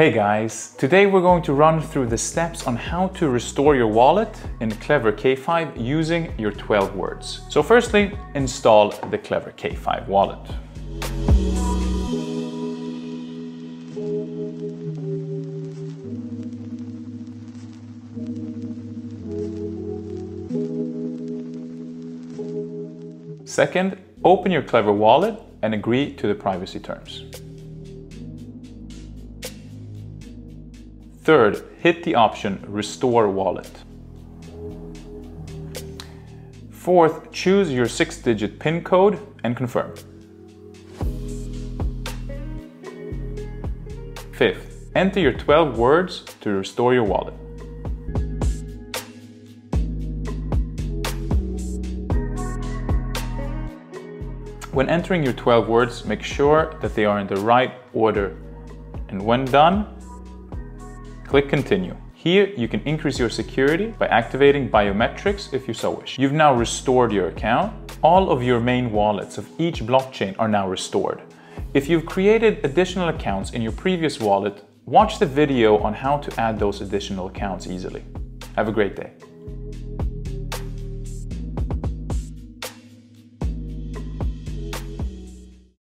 Hey guys, today we're going to run through the steps on how to restore your wallet in Klever K5 using your 12 words. So firstly, install the Klever K5 wallet. Second, open your Klever wallet and agree to the privacy terms. Third, hit the option Restore Wallet. Fourth, choose your 6-digit PIN code and confirm. Fifth, enter your 12 words to restore your wallet. When entering your 12 words, make sure that they are in the right order. And when done, click Continue. Here you can increase your security by activating biometrics if you so wish. You've now restored your account. All of your main wallets of each blockchain are now restored. If you've created additional accounts in your previous wallet, watch the video on how to add those additional accounts easily. Have a great day.